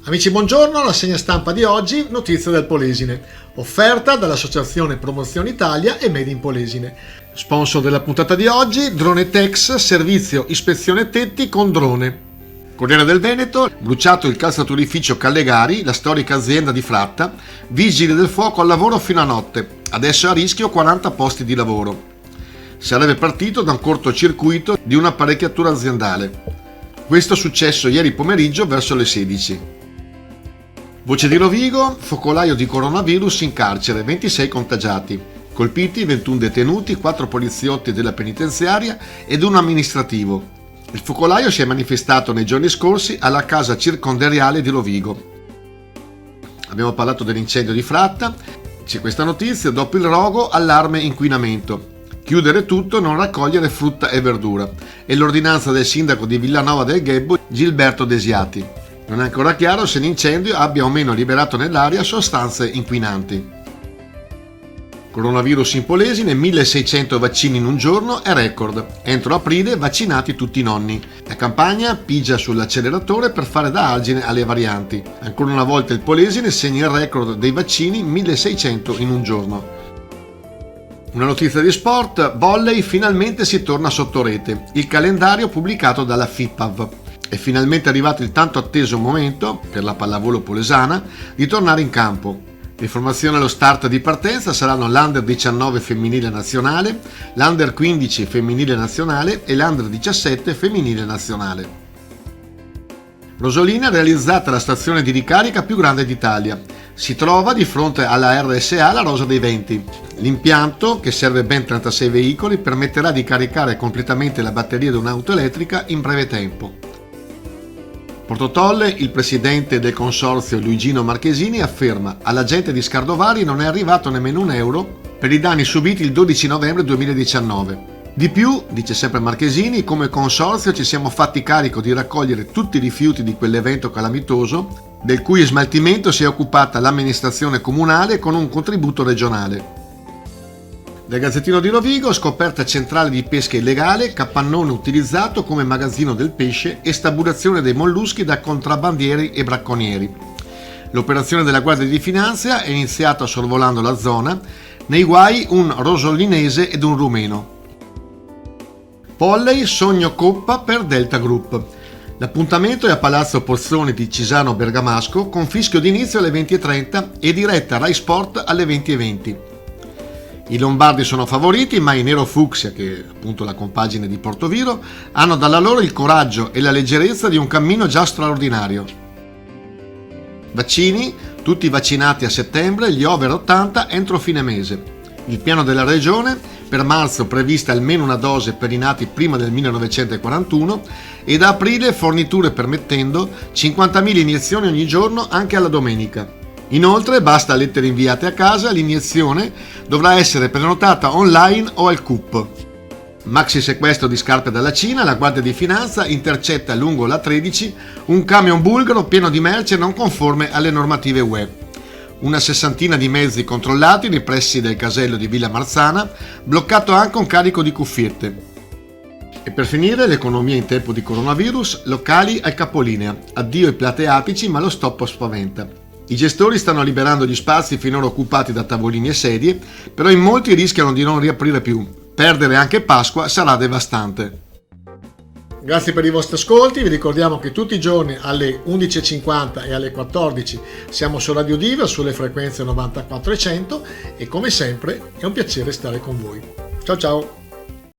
Amici, buongiorno, la segna stampa di oggi, notizia del Polesine, offerta dall'Associazione Promozione Italia e Made in Polesine. Sponsor della puntata di oggi, Drone Tex, servizio ispezione tetti con drone. Corriere del Veneto, bruciato il calzaturificio Callegari, la storica azienda di Fratta, vigili del fuoco al lavoro fino a notte, adesso a rischio 40 posti di lavoro. Sarebbe partito da un cortocircuito di un'apparecchiatura aziendale. Questo è successo ieri pomeriggio verso le 16. Voce di Rovigo, focolaio di coronavirus in carcere, 26 contagiati. Colpiti 21 detenuti, 4 poliziotti della penitenziaria ed un amministrativo. Il focolaio si è manifestato nei giorni scorsi alla casa circondariale di Rovigo. Abbiamo parlato dell'incendio di Fratta. C'è questa notizia: dopo il rogo, allarme inquinamento. Chiudere tutto, non raccogliere frutta e verdura. E l'ordinanza del sindaco di Villanova del Ghebbo, Gilberto Desiati. Non è ancora chiaro se l'incendio abbia o meno liberato nell'aria sostanze inquinanti. Coronavirus in Polesine, 1600 vaccini in un giorno è record. Entro aprile vaccinati tutti i nonni. La campagna pigia sull'acceleratore per fare da argine alle varianti. Ancora una volta il Polesine segna il record dei vaccini, 1600 in un giorno. Una notizia di sport, volley, finalmente si torna sotto rete. Il calendario pubblicato dalla FIPAV. È finalmente arrivato il tanto atteso momento, per la pallavolo polesana, di tornare in campo. Le formazioni allo start di partenza saranno l'Under 19 femminile nazionale, l'Under 15 femminile nazionale e l'Under 17 femminile nazionale. Rosolina ha realizzata la stazione di ricarica più grande d'Italia. Si trova di fronte alla RSA La Rosa dei Venti. L'impianto, che serve ben 36 veicoli, permetterà di caricare completamente la batteria di un'auto elettrica in breve tempo. Portotolle, il presidente del consorzio Luigino Marchesini afferma: alla gente di Scardovari non è arrivato nemmeno un euro per i danni subiti il 12 novembre 2019. Di più, dice sempre Marchesini, come consorzio ci siamo fatti carico di raccogliere tutti i rifiuti di quell'evento calamitoso, del cui smaltimento si è occupata l'amministrazione comunale con un contributo regionale. Del Gazzettino di Rovigo, scoperta centrale di pesca illegale, capannone utilizzato come magazzino del pesce e stabulazione dei molluschi da contrabbandieri e bracconieri. L'operazione della Guardia di Finanza è iniziata sorvolando la zona, nei guai un rosollinese ed un rumeno. Polley, sogno coppa per Delta Group. L'appuntamento è a Palazzo Pozzoni di Cisano Bergamasco, con fischio d'inizio alle 20:30 e diretta Rai Sport alle 20:20. I lombardi sono favoriti, ma i Nero Fucsia, che è appunto la compagine di Portoviro, hanno dalla loro il coraggio e la leggerezza di un cammino già straordinario. Vaccini, tutti vaccinati a settembre, gli over 80 entro fine mese. Il piano della regione, per marzo prevista almeno una dose per i nati prima del 1941 e da aprile, forniture permettendo, 50.000 iniezioni ogni giorno anche alla domenica. Inoltre, basta lettere inviate a casa, l'iniezione dovrà essere prenotata online o al CUP. Maxi sequestro di scarpe dalla Cina, la Guardia di Finanza intercetta lungo la 13 un camion bulgaro pieno di merce non conforme alle normative UE. Una sessantina di mezzi controllati nei pressi del casello di Villa Marzana, bloccato anche un carico di cuffiette. E per finire, l'economia in tempo di coronavirus, locali al capolinea, addio ai plateatici ma lo stop spaventa. I gestori stanno liberando gli spazi finora occupati da tavolini e sedie, però in molti rischiano di non riaprire più. Perdere anche Pasqua sarà devastante. Grazie per i vostri ascolti, vi ricordiamo che tutti i giorni alle 11:50 e alle 14 siamo su Radio Diva sulle frequenze 94 e 100 e come sempre è un piacere stare con voi. Ciao ciao!